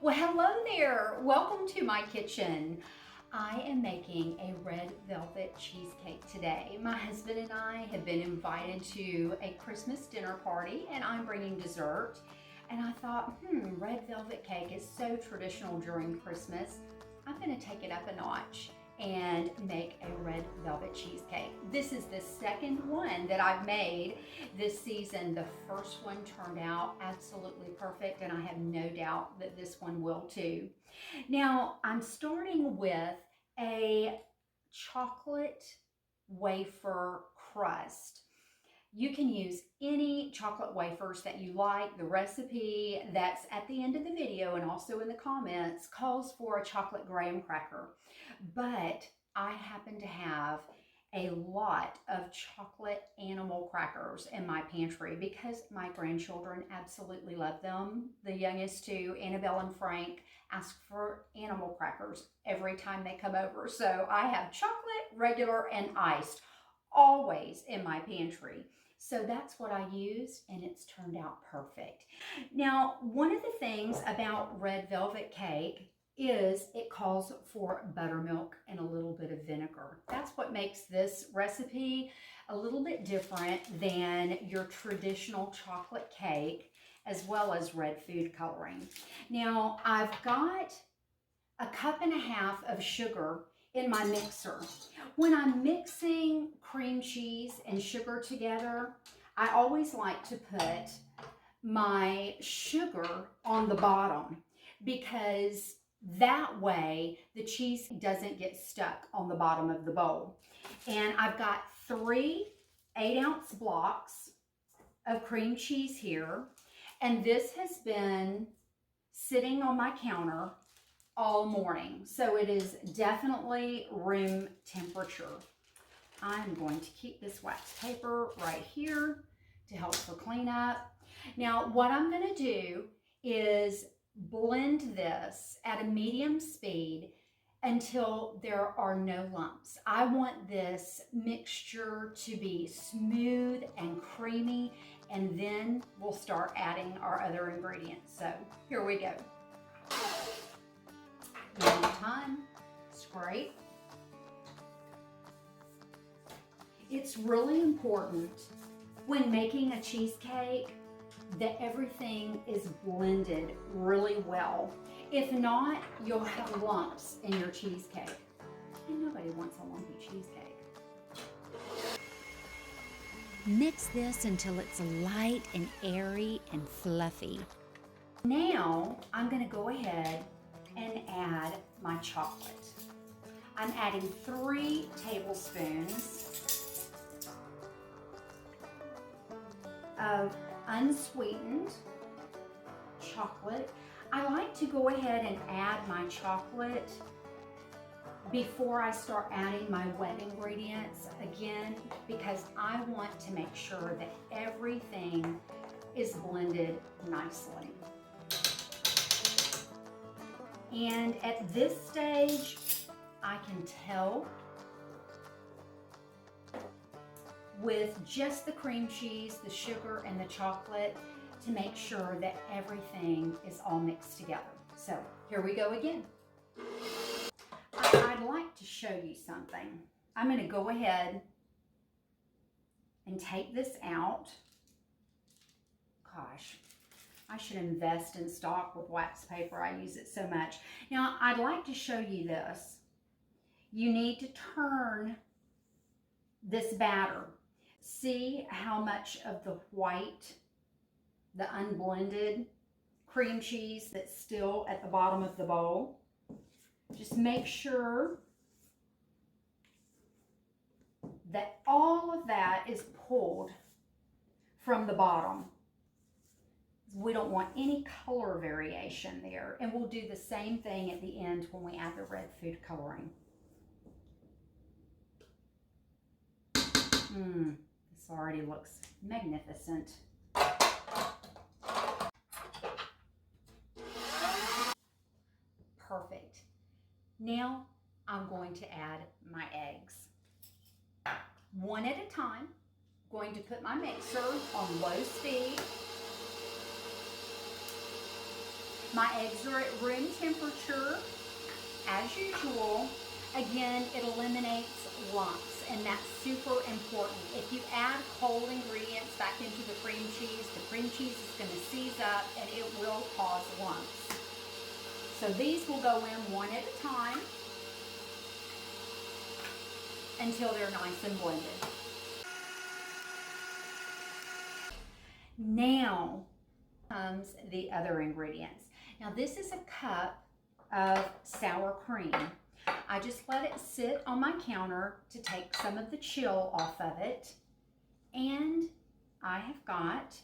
Well, hello there. Welcome to my kitchen. I am making a red velvet cheesecake today. My husband and I have been invited to a Christmas dinner party and I'm bringing dessert. And I thought, red velvet cake is so traditional during Christmas. I'm gonna take it up a notch and make a red velvet cheesecake. This is the second one that I've made this season. The first one turned out absolutely perfect and I have no doubt that this one will too. Now I'm starting with a chocolate wafer crust. You can use any chocolate wafers that you like. The recipe that's at the end of the video and also in the comments calls for a chocolate graham cracker. But I happen to have a lot of chocolate animal crackers in my pantry because my grandchildren absolutely love them. The youngest two, Annabelle and Frank, ask for animal crackers every time they come over. So I have chocolate, regular, and iced always in my pantry. So that's what I used and it's turned out perfect. Now, one of the things about red velvet cake is it calls for buttermilk and a little bit of vinegar. That's what makes this recipe a little bit different than your traditional chocolate cake, as well as red food coloring. Now, I've got a cup and a half of sugar in my mixer. When I'm mixing cream cheese and sugar together, I always like to put my sugar on the bottom because that way the cheese doesn't get stuck on the bottom of the bowl. And I've got 3 8-ounce blocks of cream cheese here, and this has been sitting on my counter all morning, so it is definitely room temperature. I'm going to keep this wax paper right here to help for cleanup. Now, what I'm going to do is blend this at a medium speed until there are no lumps. I want this mixture to be smooth and creamy, and then we'll start adding our other ingredients. So here we go. Time, scrape. It's really important when making a cheesecake that everything is blended really well. If not, you'll have lumps in your cheesecake. And nobody wants a lumpy cheesecake. Mix this until it's light and airy and fluffy. Now, I'm going to go ahead and add my chocolate. I'm adding 3 tablespoons of unsweetened chocolate. I like to go ahead and add my chocolate before I start adding my wet ingredients, again, because I want to make sure that everything is blended nicely. And at this stage, I can tell with just the cream cheese, the sugar, and the chocolate to make sure that everything is all mixed together. So here we go again. I'd like to show you something. I'm going to go ahead and take this out. Gosh, I should invest in stock with wax paper. I use it so much. Now, I'd like to show you this. You need to turn this batter. See how much of the white, the unblended cream cheese that's still at the bottom of the bowl? Just make sure that all of that is pulled from the bottom. We don't want any color variation there. And we'll do the same thing at the end when we add the red food coloring. This already looks magnificent. Perfect. Now I'm going to add my eggs. One at a time. Going to put my mixer on low speed. My eggs are at room temperature, as usual. Again, it eliminates lumps, and that's super important. If you add cold ingredients back into the cream cheese is going to seize up and it will cause lumps. So these will go in one at a time until they're nice and blended. Now comes the other ingredients. Now this is a cup of sour cream. I just let it sit on my counter to take some of the chill off of it. And I have got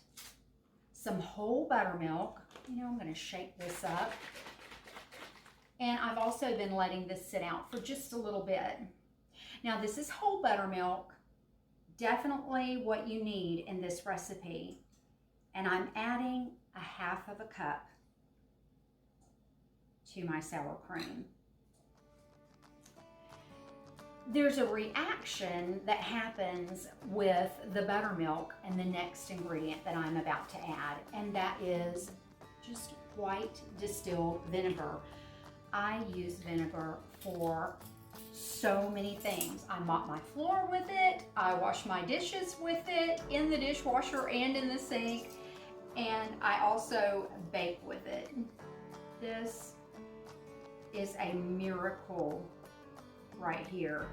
some whole buttermilk. You know, I'm going to shake this up. And I've also been letting this sit out for just a little bit. Now this is whole buttermilk, definitely what you need in this recipe. And I'm adding a half of a cup to my sour cream. There's a reaction that happens with the buttermilk and the next ingredient that I'm about to add, and that is just white distilled vinegar. I use vinegar for so many things. I mop my floor with it, I wash my dishes with it in the dishwasher and in the sink, and I also bake with it. This is a miracle right here.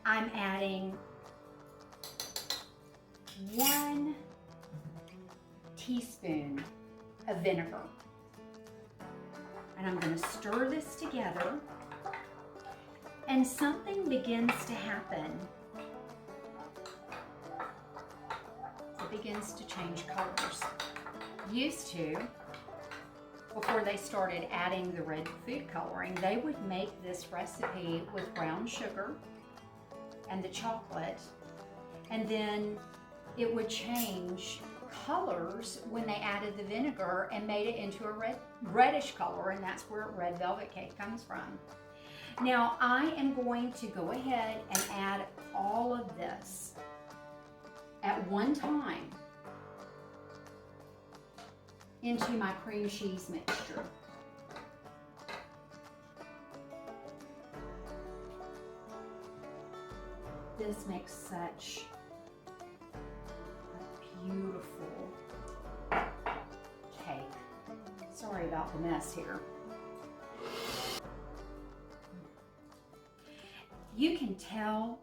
I'm adding 1 teaspoon of vinegar. And I'm going to stir this together. And something begins to happen. It begins to change colors. Used to, before they started adding the red food coloring, they would make this recipe with brown sugar and the chocolate, and then it would change colors when they added the vinegar and made it into a reddish color, and that's where red velvet cake comes from. Now I am going to go ahead and add all of this at one time into my cream cheese mixture. This makes such a beautiful cake. Sorry about the mess here. You can tell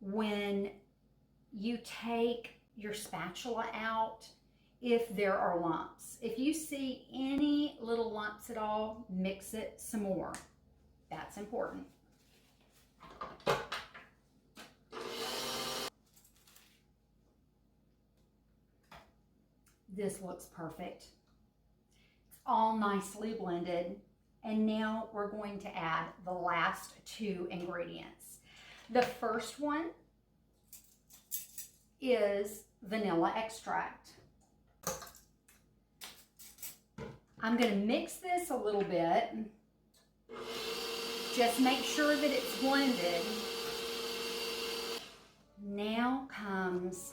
when you take your spatula out if there are lumps. If you see any little lumps at all, mix it some more. That's important. This looks perfect. It's all nicely blended. And now we're going to add the last 2 ingredients. The first one is vanilla extract. I'm going to mix this a little bit. Just make sure that it's blended. Now comes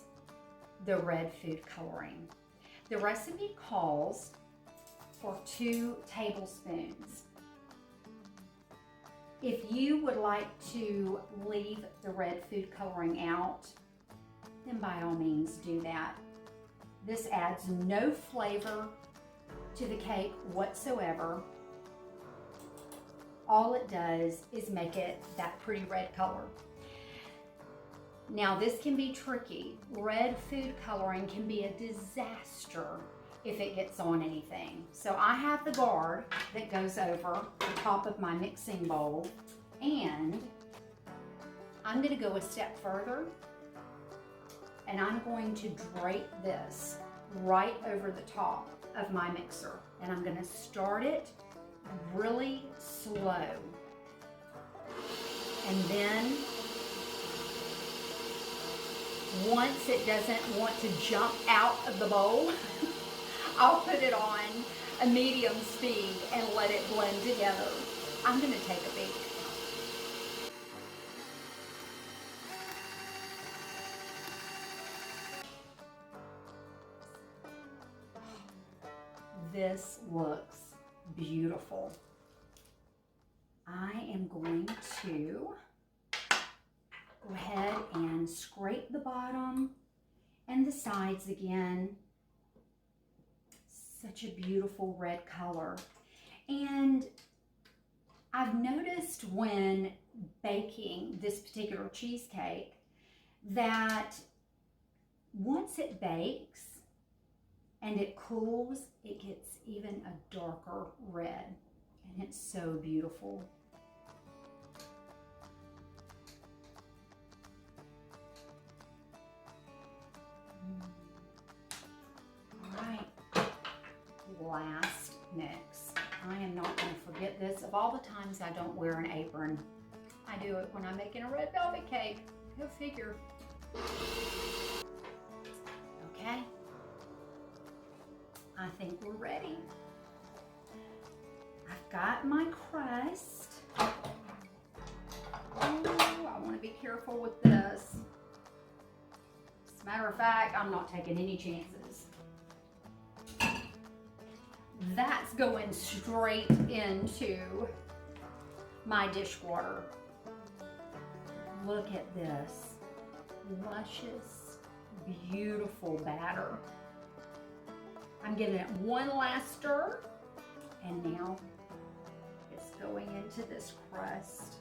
the red food coloring. The recipe calls for 2 tablespoons. If you would like to leave the red food coloring out, then by all means do that. This adds no flavor to the cake whatsoever. All it does is make it that pretty red color. Now this can be tricky. Red food coloring can be a disaster if it gets on anything. So I have the guard that goes over the top of my mixing bowl, and I'm going to go a step further, and I'm going to drape this right over the top of my mixer, and I'm going to start it really slow, and then once it doesn't want to jump out of the bowl, I'll put it on a medium speed and let it blend together. I'm going to take a peek. this looks beautiful. I am going to go ahead and scrape the bottom and the sides again. Such a beautiful red color. And I've noticed when baking this particular cheesecake that once it bakes and it cools, it gets even a darker red, and it's so beautiful. All right, last mix. I am not going to forget this. Of all the times I don't wear an apron, I do it when I'm making a red velvet cake. Go figure. Okay, I think we're ready. I've got my crust. Oh, I want to be careful with this. As a matter of fact, I'm not taking any chances. That's going straight into my dishwater. Look at this luscious, beautiful batter. I'm giving it one last stir, and now it's going into this crust.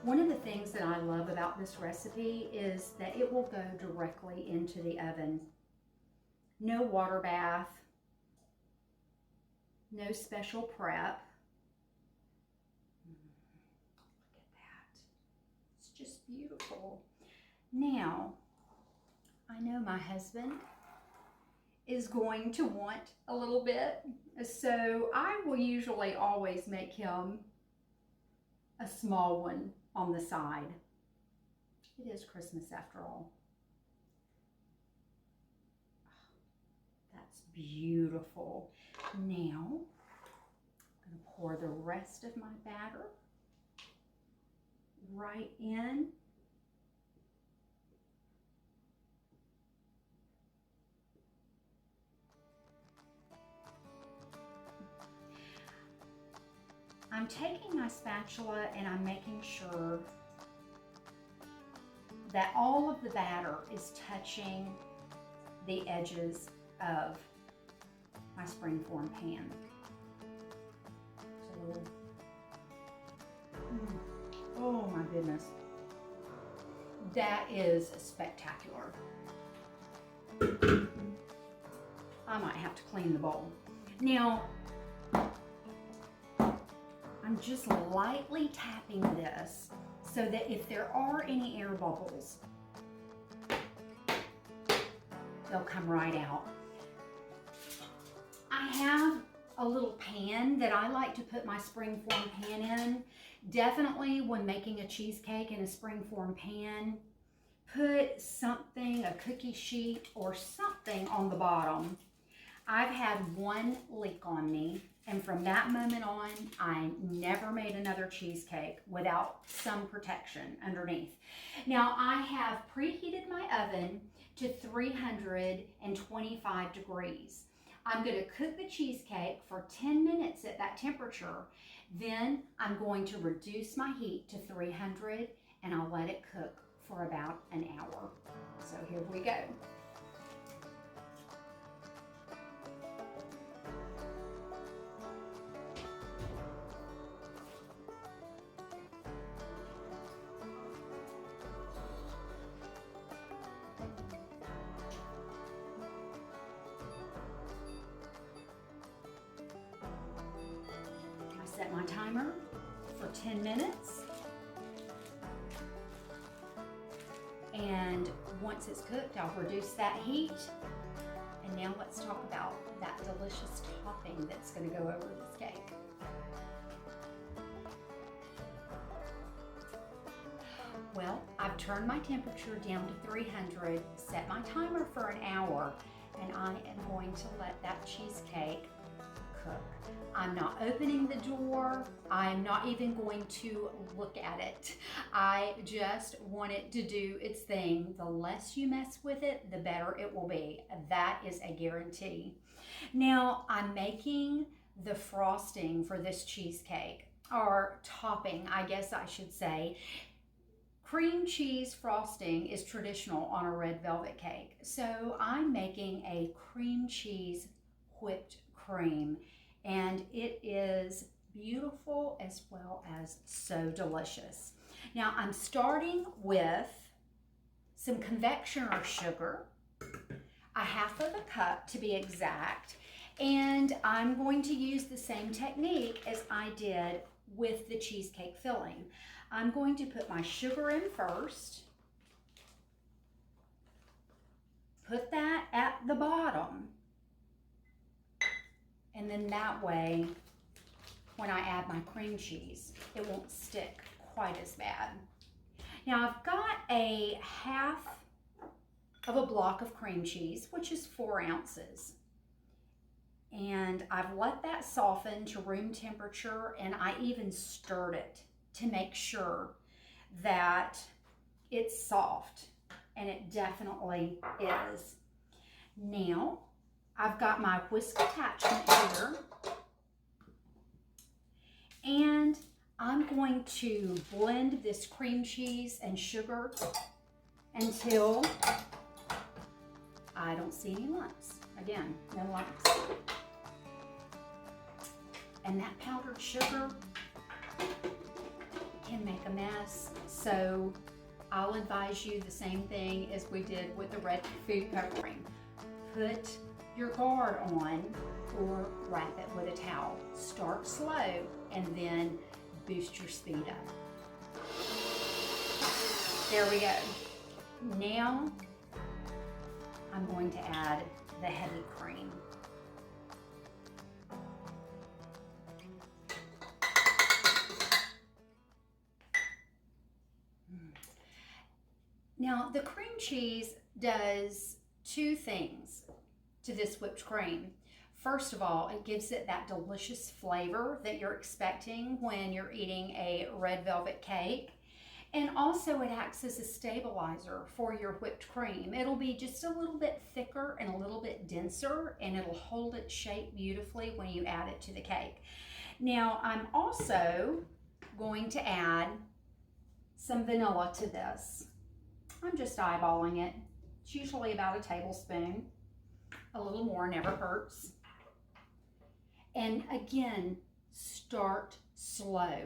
One of the things that I love about this recipe is that it will go directly into the oven. No water bath, no special prep. Look at that. It's just beautiful. Now, I know my husband is going to want a little bit, so I will usually always make him a small one on the side. It is Christmas after all. That's beautiful. Now, I'm going to pour the rest of my batter right in. I'm taking my spatula and I'm making sure that all of the batter is touching the edges of my springform pan. So, oh my goodness, that is spectacular. I might have to clean the bowl. Now, I'm just lightly tapping this so that if there are any air bubbles, they'll come right out. I have a little pan that I like to put my springform pan in. Definitely when making a cheesecake in a springform pan, put something, a cookie sheet or something on the bottom. I've had one leak on me, and from that moment on, I never made another cheesecake without some protection underneath. Now, I have preheated my oven to 325 degrees. I'm going to cook the cheesecake for 10 minutes at that temperature. Then I'm going to reduce my heat to 300 and I'll let it cook for about an hour. So here we go. Set my timer for 10 minutes. And once it's cooked, I'll reduce that heat. And now let's talk about that delicious topping that's going to go over this cake. Well, I've turned my temperature down to 300, set my timer for an hour, and I am going to let that cheesecake cook. I'm not opening the door. I'm not even going to look at it. I just want it to do its thing. The less you mess with it, the better it will be. That is a guarantee. Now, I'm making the frosting for this cheesecake, or topping, I guess I should say. Cream cheese frosting is traditional on a red velvet cake. So I'm making a cream cheese whipped cream, and it is beautiful as well as so delicious. Now I'm starting with some confectioner sugar, a half of a cup to be exact, and I'm going to use the same technique as I did with the cheesecake filling. I'm going to put my sugar in first, put that at the bottom, and then that way, when I add my cream cheese, it won't stick quite as bad. Now I've got a half of a block of cream cheese, which is 4 ounces. And I've let that soften to room temperature, and I even stirred it to make sure that it's soft, and it definitely is. Now, I've got my whisk attachment here, and I'm going to blend this cream cheese and sugar until I don't see any lumps. Again, no lumps. And that powdered sugar can make a mess, so I'll advise you the same thing as we did with the red food coloring. Put your guard on or wrap it with a towel. Start slow and then boost your speed up. There we go. Now I'm going to add the heavy cream. Now, the cream cheese does 2 things to this whipped cream. First of all, it gives it that delicious flavor that you're expecting when you're eating a red velvet cake. And also it acts as a stabilizer for your whipped cream. It'll be just a little bit thicker and a little bit denser, and it'll hold its shape beautifully when you add it to the cake. Now, I'm also going to add some vanilla to this. I'm just eyeballing it. It's usually about a tablespoon. A little more never hurts. And again, start slow.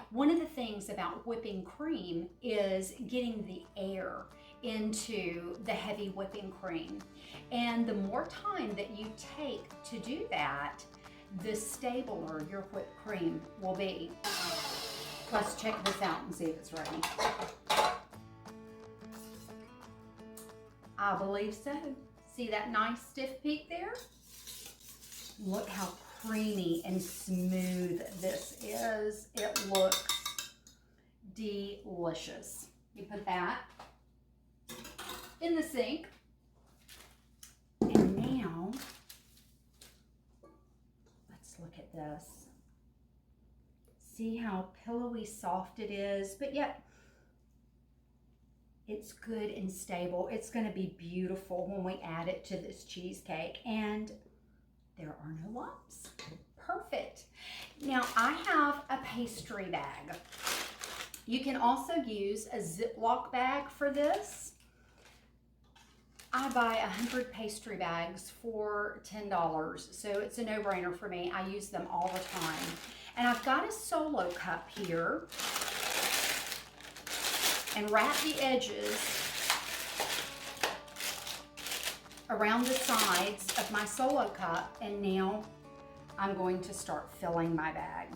One of the things about whipping cream is getting the air into the heavy whipping cream. And the more time that you take to do that, the stabler your whipped cream will be. Let's check this out and see if it's ready. I believe so. See that nice stiff peak there? Look how creamy and smooth this is. It looks delicious. You put that in the sink. And now, let's look at this. See how pillowy soft it is, but yet it's good and stable. It's going to be beautiful when we add it to this cheesecake, and there are no lumps. Perfect. Now I have a pastry bag. You can also use a Ziploc bag for this. I buy 100 pastry bags for $10, so it's a no-brainer for me. I use them all the time. And I've got a solo cup here, and wrap the edges around the sides of my solo cup, and now I'm going to start filling my bag.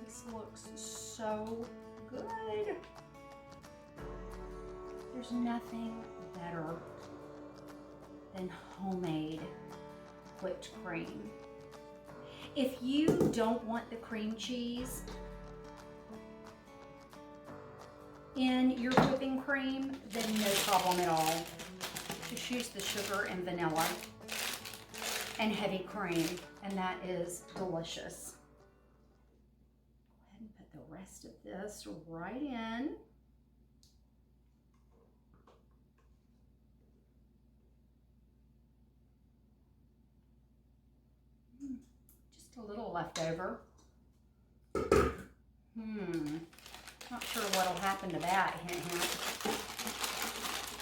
This looks so good. There's nothing better than homemade whipped cream. If you don't want the cream cheese in your whipping cream, then no problem at all. Just use the sugar and vanilla. and heavy cream, and that is delicious. Go ahead and put the rest of this right in. Just a little left over. Not sure what'll happen to that. Hint, hint.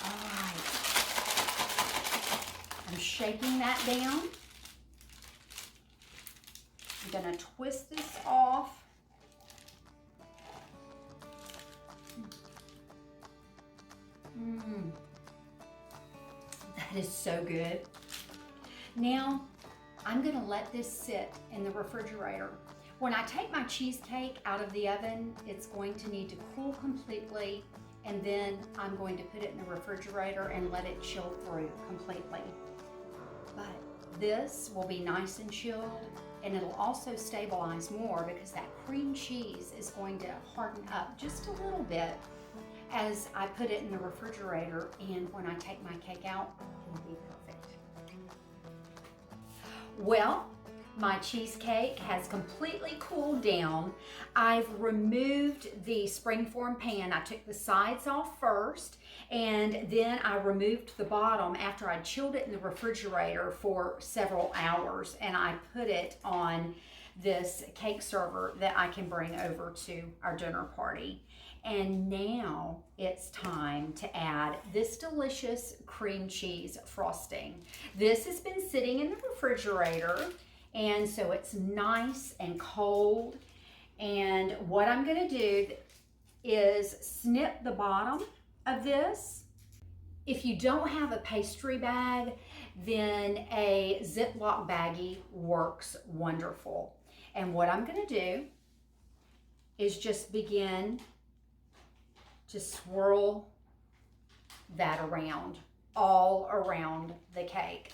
All right. I'm shaking that down. I'm gonna twist this off. That is so good. Now, I'm gonna let this sit in the refrigerator. When I take my cheesecake out of the oven, it's going to need to cool completely, and then I'm going to put it in the refrigerator and let it chill through completely. But this will be nice and chilled, and it'll also stabilize more because that cream cheese is going to harden up just a little bit as I put it in the refrigerator, and when I take my cake out, it'll be perfect. Well, my cheesecake has completely cooled down. I've removed the springform pan. I took the sides off first, and then I removed the bottom after I chilled it in the refrigerator for several hours, and I put it on this cake server that I can bring over to our dinner party. And now it's time to add this delicious cream cheese frosting. This has been sitting in the refrigerator, and so it's nice and cold. And what I'm gonna do is snip the bottom of this. If you don't have a pastry bag, then a Ziploc baggie works wonderful. And what I'm gonna do is just begin to swirl that around, all around the cake.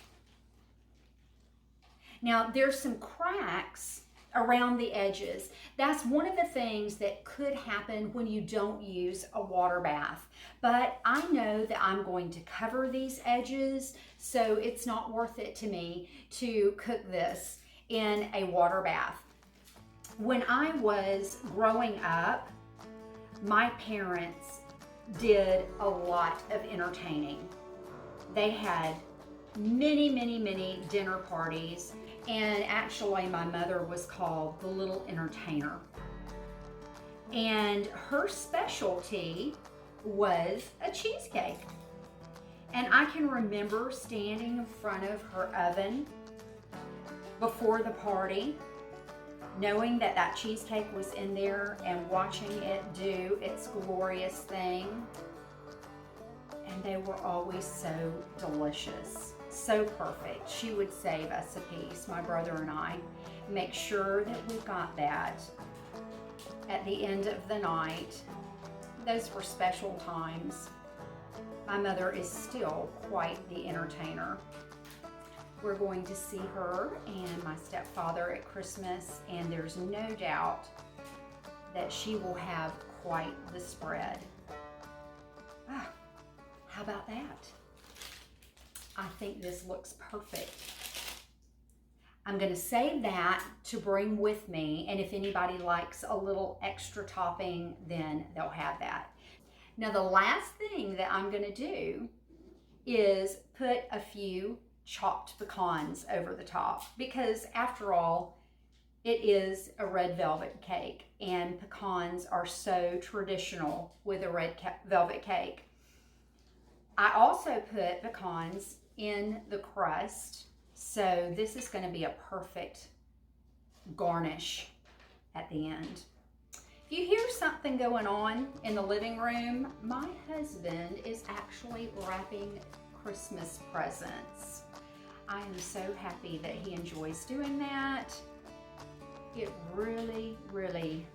Now, there's some cracks around the edges. That's one of the things that could happen when you don't use a water bath. But I know that I'm going to cover these edges, so it's not worth it to me to cook this in a water bath. When I was growing up, my parents did a lot of entertaining. They had many dinner parties, and actually my mother was called the Little Entertainer. And her specialty was a cheesecake. And I can remember standing in front of her oven before the party, knowing that that cheesecake was in there and watching it do its glorious thing. And they were always so delicious, so perfect. She would save us a piece, my brother and I, make sure that we got that at the end of the night. Those were special times. My mother is still quite the entertainer. We're going to see her and my stepfather at Christmas, and there's no doubt that she will have quite the spread. Ah, how about that? I think this looks perfect. I'm going to save that to bring with me, and if anybody likes a little extra topping, then they'll have that. Now, the last thing that I'm going to do is put a few chopped pecans over the top, because after all, it is a red velvet cake, and pecans are so traditional with a red velvet cake. I also put pecans in the crust, so this is going to be a perfect garnish at the end. If you hear something going on in the living room, my husband is actually wrapping Christmas presents. I am so happy that he enjoys doing that. It really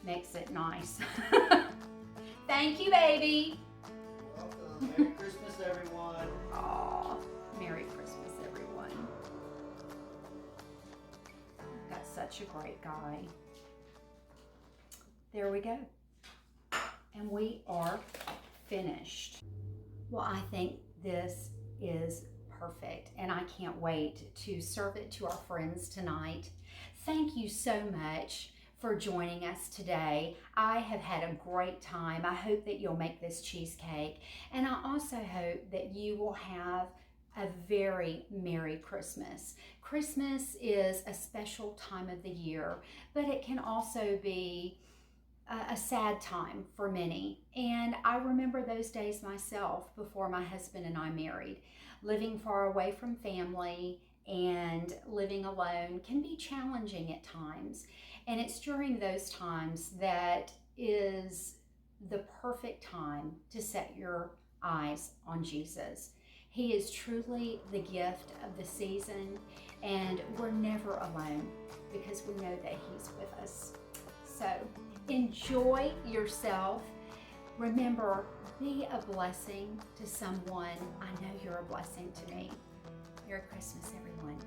makes it nice. Thank you, baby. Welcome. Merry Christmas, everyone. Aw, Merry Christmas, everyone. Got such a great guy. There we go. And we are finished. Well, I think this is perfect, and I can't wait to serve it to our friends tonight. Thank you so much for joining us today. I have had a great time. I hope that you'll make this cheesecake, and I also hope that you will have a very Merry Christmas. Christmas is a special time of the year, but it can also be a sad time for many. And I remember those days myself before my husband and I married. Living far away from family and living alone can be challenging at times. And it's during those times that is the perfect time to set your eyes on Jesus. He is truly the gift of the season, and we're never alone because we know that He's with us. So enjoy yourself. Remember, be a blessing to someone. I know you're a blessing to me. Merry Christmas, everyone.